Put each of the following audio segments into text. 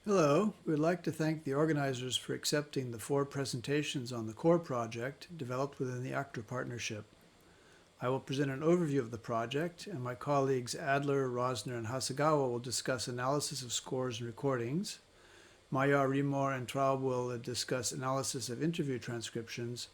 Hello, we would like to thank the organizers for accepting the 4 presentations on the core project developed within the Actor Partnership. I will present an overview of the project, and my colleagues Adler, Rosner, and Hasegawa will discuss analysis of scores and recordings. Maya, Rimor, and Traube will discuss analysis of interview transcriptions,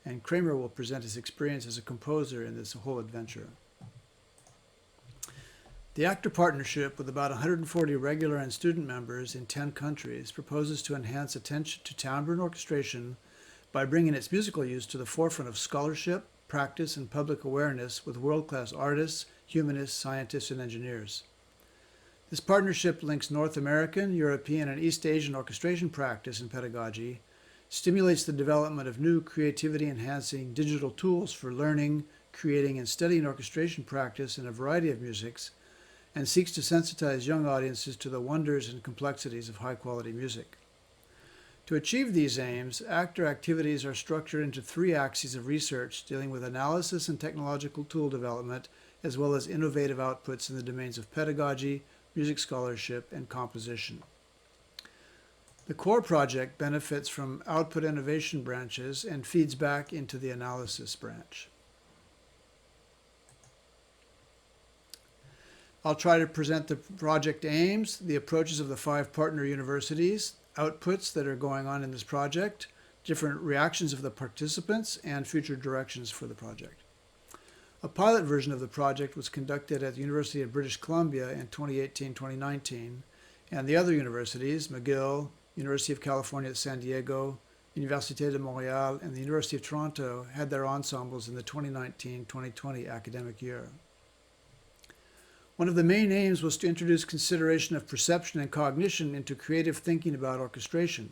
and Kramer will present his experience as a composer in this whole adventure. The Actor Partnership, with about 140 regular and student members in 10 countries, proposes to enhance attention to timbre and orchestration by bringing its musical use to the forefront of scholarship, practice, and public awareness with world-class artists, humanists, scientists, and engineers. This partnership links North American, European, and East Asian orchestration practice and pedagogy, stimulates the development of new creativity-enhancing digital tools for learning, creating, and studying orchestration practice in a variety of musics, and seeks to sensitize young audiences to the wonders and complexities of high-quality music. To achieve these aims, Actor activities are structured into 3 axes of research dealing with analysis and technological tool development, as well as innovative outputs in the domains of pedagogy, music scholarship, and composition. The core project benefits from output innovation branches and feeds back into the analysis branch. I'll try to present the project aims, the approaches of the 5 partner universities, outputs that are going on in this project, different reactions of the participants, and future directions for the project. A pilot version of the project was conducted at the University of British Columbia in 2018-2019, and the other universities, McGill, University of California at San Diego, Université de Montréal, and the University of Toronto had their ensembles in the 2019-2020 academic year. One of the main aims was to introduce consideration of perception and cognition into creative thinking about orchestration,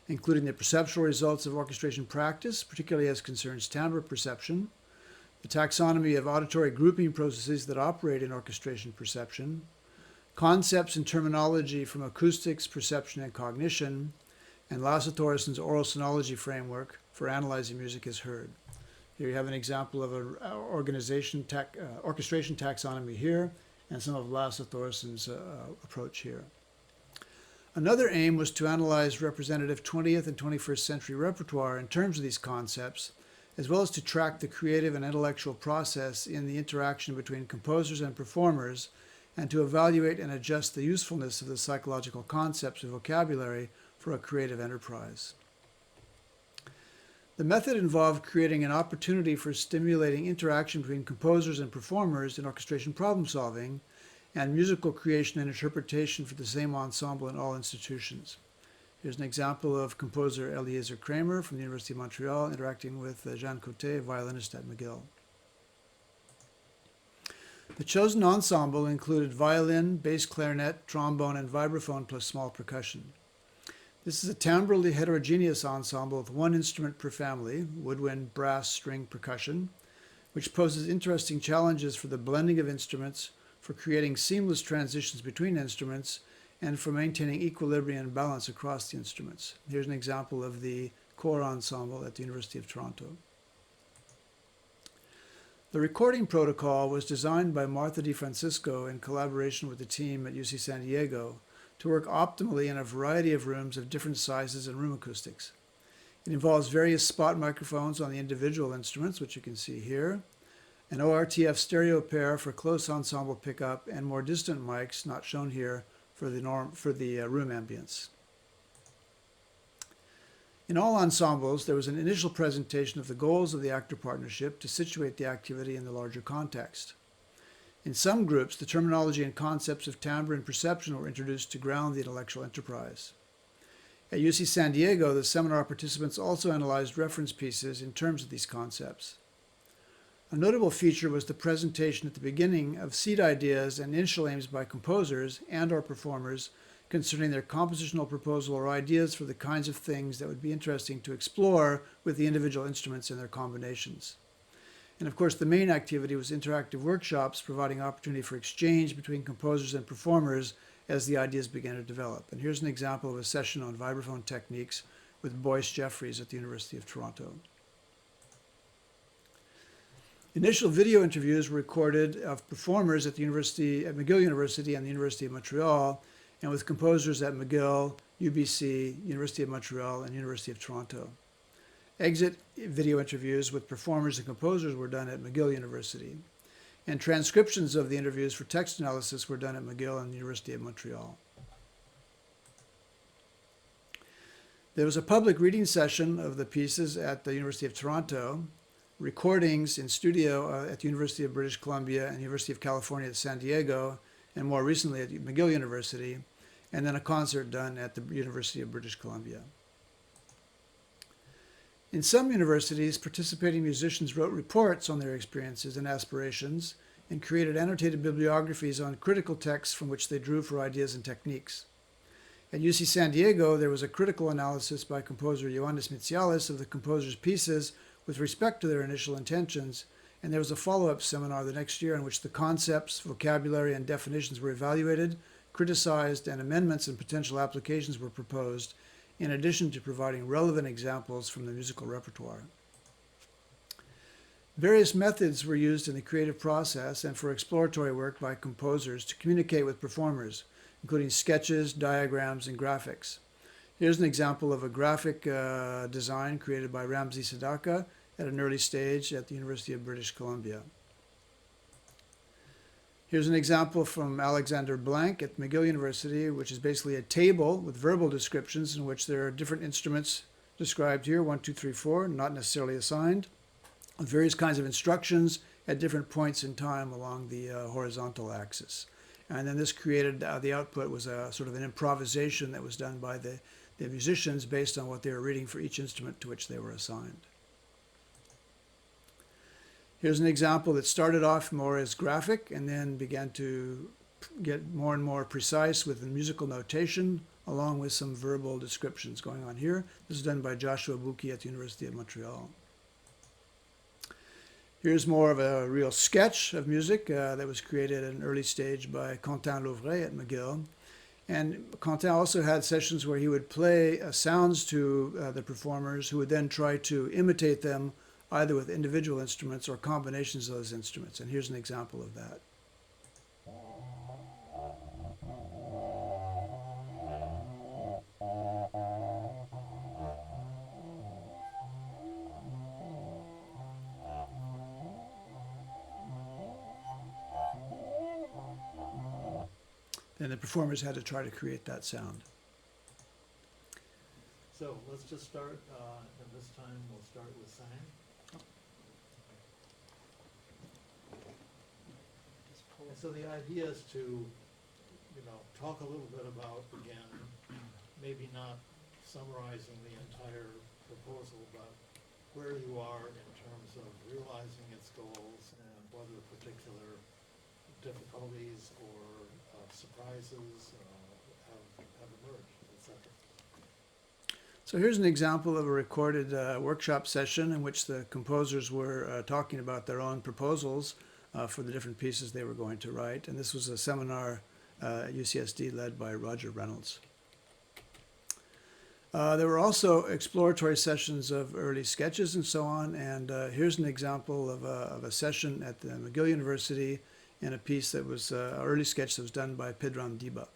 including the perceptual results of orchestration practice, particularly as concerns timbre perception, the taxonomy of auditory grouping processes that operate in orchestration perception, concepts and terminology from acoustics, perception, and cognition, and Lasse Thoresson's oral sonology framework for analyzing music as heard. Here you have an example of an orchestration taxonomy here, and some of Lasse Thoresson's approach here. Another aim was to analyze representative 20th and 21st century repertoire in terms of these concepts, as well as to track the creative and intellectual process in the interaction between composers and performers, and to evaluate and adjust the usefulness of the psychological concepts and vocabulary for a creative enterprise. The method involved creating an opportunity for stimulating interaction between composers and performers in orchestration problem solving and musical creation and interpretation for the same ensemble in all institutions. Here's an example of composer Eliezer Kramer from the University of Montreal interacting with Jean Coté, a violinist at McGill. The chosen ensemble included violin, bass clarinet, trombone, and vibraphone plus small percussion. This is a timbrally heterogeneous ensemble with 1 instrument per family, woodwind, brass, string, percussion, which poses interesting challenges for the blending of instruments, for creating seamless transitions between instruments, and for maintaining equilibrium and balance across the instruments. Here's an example of the core ensemble at the University of Toronto. The recording protocol was designed by Martha DiFrancisco in collaboration with the team at UC San Diego to work optimally in a variety of rooms of different sizes and room acoustics. It involves various spot microphones on the individual instruments, which you can see here, an ORTF stereo pair for close ensemble pickup, and more distant mics, not shown here, for the room ambience. In all ensembles, there was an initial presentation of the goals of the Actor Partnership to situate the activity in the larger context. In some groups, the terminology and concepts of timbre and perception were introduced to ground the intellectual enterprise. At UC San Diego, the seminar participants also analyzed reference pieces in terms of these concepts. A notable feature was the presentation at the beginning of seed ideas and initial aims by composers and/or performers concerning their compositional proposal or ideas for the kinds of things that would be interesting to explore with the individual instruments and their combinations. And of course, the main activity was interactive workshops providing opportunity for exchange between composers and performers as the ideas began to develop. And here's an example of a session on vibraphone techniques with Boyce Jeffries at the University of Toronto. Initial video interviews were recorded of performers at McGill University and the University of Montreal, and with composers at McGill, UBC, University of Montreal, and University of Toronto. Exit video interviews with performers and composers were done at McGill University, and transcriptions of the interviews for text analysis were done at McGill and the University of Montreal. There was a public reading session of the pieces at the University of Toronto, recordings in studio at the University of British Columbia and University of California at San Diego, and more recently at McGill University, and then a concert done at the University of British Columbia. In some universities, participating musicians wrote reports on their experiences and aspirations and created annotated bibliographies on critical texts from which they drew for ideas and techniques. At UC San Diego, there was a critical analysis by composer Ioannis Mitsialis of the composer's pieces with respect to their initial intentions, and there was a follow-up seminar the next year in which the concepts, vocabulary, and definitions were evaluated, criticized, and amendments and potential applications were proposed, in addition to providing relevant examples from the musical repertoire. Various methods were used in the creative process and for exploratory work by composers to communicate with performers, including sketches, diagrams, and graphics. Here's an example of a graphic design created by Ramzi Sadaka at an early stage at the University of British Columbia. Here's an example from Alexander Blank at McGill University, which is basically a table with verbal descriptions in which there are different instruments described here, 1, 2, 3, 4, not necessarily assigned, with various kinds of instructions at different points in time along the horizontal axis. And then this created, the output was a sort of an improvisation that was done by the musicians based on what they were reading for each instrument to which they were assigned. Here's an example that started off more as graphic and then began to get more and more precise with the musical notation along with some verbal descriptions going on here. This is done by Joshua Buki at the University of Montreal. Here's more of a real sketch of music that was created at an early stage by Quentin Louvray at McGill. And Quentin also had sessions where he would play sounds to the performers who would then try to imitate them either with individual instruments or combinations of those instruments. And here's an example of that. And the performers had to try to create that sound. So let's just start, and this time we'll start with Sang. And so the idea is to, talk a little bit about, again, maybe not summarizing the entire proposal, but where you are in terms of realizing its goals and whether particular difficulties or surprises have emerged, etc. So here's an example of a recorded workshop session in which the composers were talking about their own proposals for the different pieces they were going to write. And this was a seminar at UCSD led by Roger Reynolds. There were also exploratory sessions of early sketches and so on. And here's an example of a session at the McGill University in a piece that was an early sketch that was done by Pedram Diba.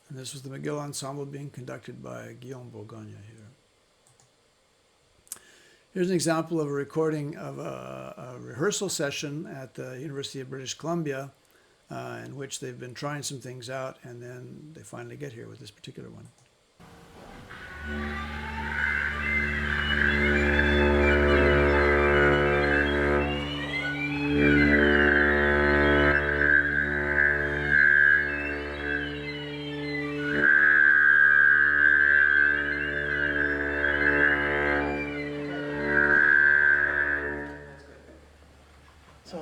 And this was the McGill Ensemble being conducted by Guillaume Bourgogne here. Here's an example of a recording of a rehearsal session at the University of British Columbia in which they've been trying some things out and then they finally get here with this particular one.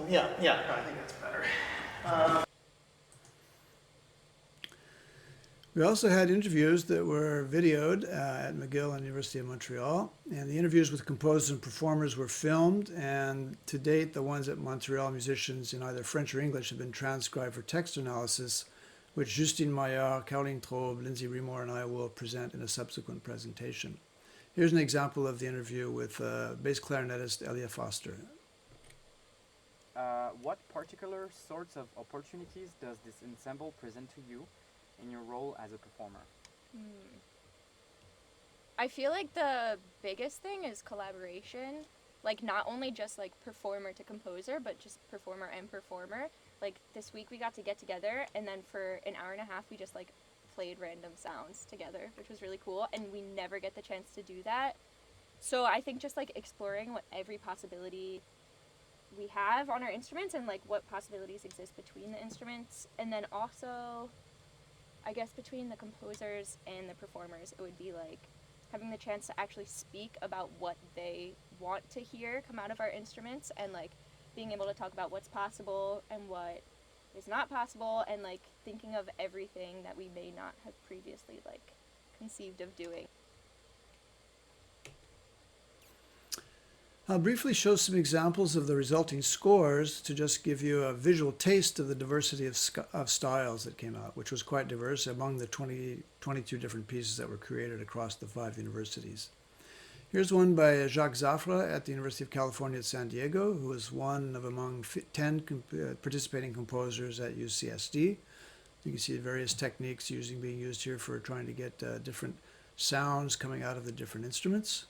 Yeah, no, I think that's better. We also had interviews that were videoed at McGill and University of Montreal, and the interviews with composers and performers were filmed, and to date the ones at Montreal musicians in either French or English have been transcribed for text analysis, which Justine Maillard, Caroline Traube, Lindsay Remore, and I will present in a subsequent presentation. Here's an example of the interview with bass clarinetist Eliot Foster. What particular sorts of opportunities does this ensemble present to you in your role as a performer? I feel like the biggest thing is collaboration. Like, not only just like performer to composer, but just performer and performer. Like, this week we got to get together, and then for an hour and a half we just like played random sounds together, which was really cool, and we never get the chance to do that. So I think just like exploring what every possibility we have on our instruments and like what possibilities exist between the instruments, and then also I guess between the composers and the performers, it would be like having the chance to actually speak about what they want to hear come out of our instruments, and like being able to talk about what's possible and what is not possible, and like thinking of everything that we may not have previously like conceived of doing. I'll briefly show some examples of the resulting scores to just give you a visual taste of the diversity of styles that came out, which was quite diverse among the 22 different pieces that were created across the 5 universities. Here's one by Jacques Zafra at the University of California at San Diego, who was one of among 10 participating composers at UCSD. You can see various techniques being used here for trying to get different sounds coming out of the different instruments.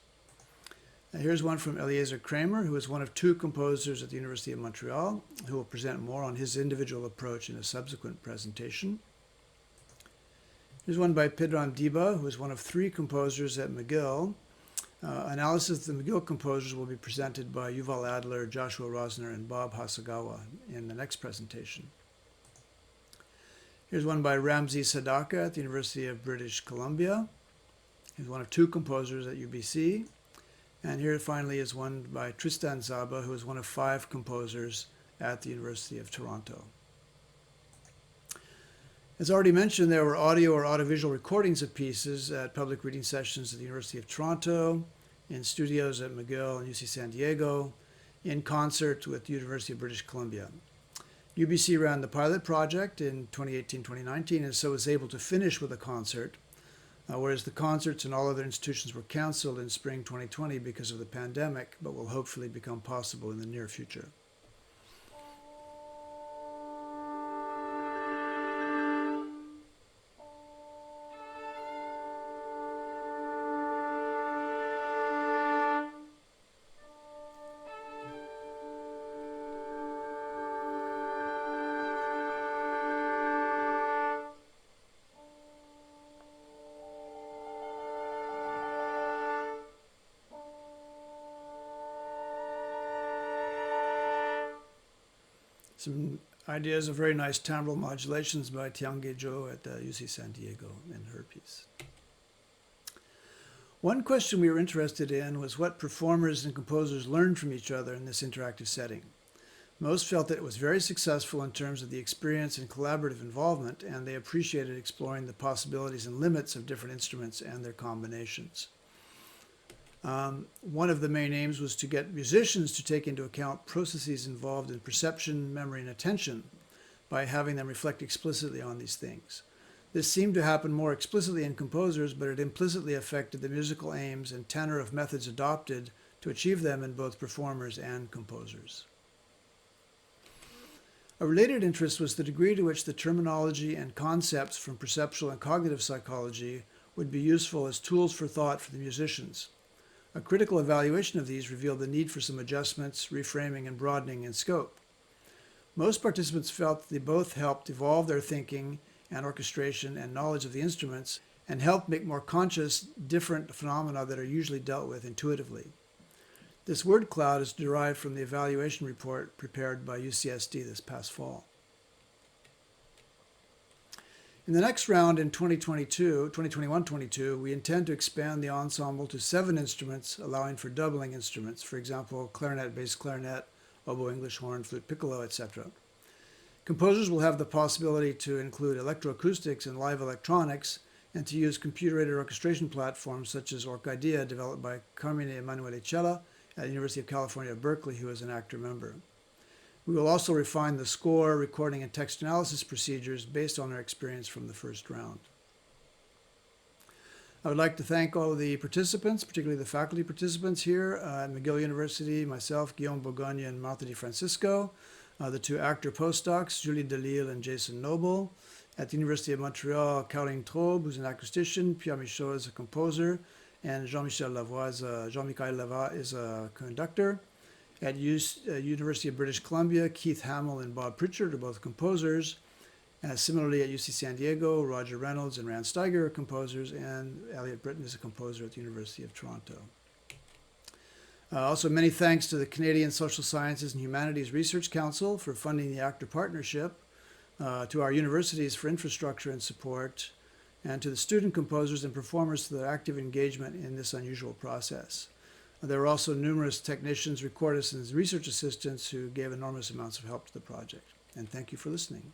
Here's one from Eliezer Kramer, who is one of 2 composers at the University of Montreal, who will present more on his individual approach in a subsequent presentation. Here's one by Pedram Diba, who is one of 3 composers at McGill. Analysis of the McGill composers will be presented by Yuval Adler, Joshua Rosner, and Bob Hasagawa in the next presentation. Here's one by Ramzi Sadaka at the University of British Columbia. He's one of 2 composers at UBC. And here finally is one by Tristan Zaba, who is one of 5 composers at the University of Toronto. As already mentioned, there were audio or audiovisual recordings of pieces at public reading sessions at the University of Toronto, in studios at McGill and UC San Diego, in concert with the University of British Columbia. UBC ran the pilot project in 2018-2019 and so was able to finish with a concert, whereas the concerts and all other institutions were canceled in spring 2020 because of the pandemic, but will hopefully become possible in the near future. Some ideas of very nice timbral modulations by Tiange Zhou at UC San Diego in her piece. One question we were interested in was what performers and composers learned from each other in this interactive setting. Most felt that it was very successful in terms of the experience and collaborative involvement, and they appreciated exploring the possibilities and limits of different instruments and their combinations. One of the main aims was to get musicians to take into account processes involved in perception, memory, and attention by having them reflect explicitly on these things. This seemed to happen more explicitly in composers, but it implicitly affected the musical aims and tenor of methods adopted to achieve them in both performers and composers. A related interest was the degree to which the terminology and concepts from perceptual and cognitive psychology would be useful as tools for thought for the musicians. A critical evaluation of these revealed the need for some adjustments, reframing, and broadening in scope. Most participants felt that they both helped evolve their thinking and orchestration and knowledge of the instruments, and helped make more conscious different phenomena that are usually dealt with intuitively. This word cloud is derived from the evaluation report prepared by UCSD this past fall. In the next round in 2021-22, we intend to expand the ensemble to 7 instruments, allowing for doubling instruments, for example, clarinet, bass clarinet, oboe, English horn, flute, piccolo, etc. Composers will have the possibility to include electroacoustics and live electronics and to use computer-aided orchestration platforms such as Orchidea, developed by Carmine Emanuele Cella at the University of California at Berkeley, who is an actor member. We will also refine the score, recording, and text analysis procedures based on our experience from the first round. I would like to thank all of the participants, particularly the faculty participants here at McGill University, myself, Guillaume Bourgogne, and Martha Di Francisco, the two actor postdocs, Julie Delisle and Jason Noble. At the University of Montreal, Caroline Traube, who's an acoustician, Pierre Michaud is a composer, and Jean-Michel Lavoie is a conductor. At University of British Columbia, Keith Hamel and Bob Pritchard are both composers. Similarly, at UC San Diego, Roger Reynolds and Rand Steiger are composers, and Eliot Britton is a composer at the University of Toronto. Also, many thanks to the Canadian Social Sciences and Humanities Research Council for funding the Actor Partnership, to our universities for infrastructure and support, and to the student composers and performers for their active engagement in this unusual process. There were also numerous technicians, recordists, and research assistants who gave enormous amounts of help to the project. And thank you for listening.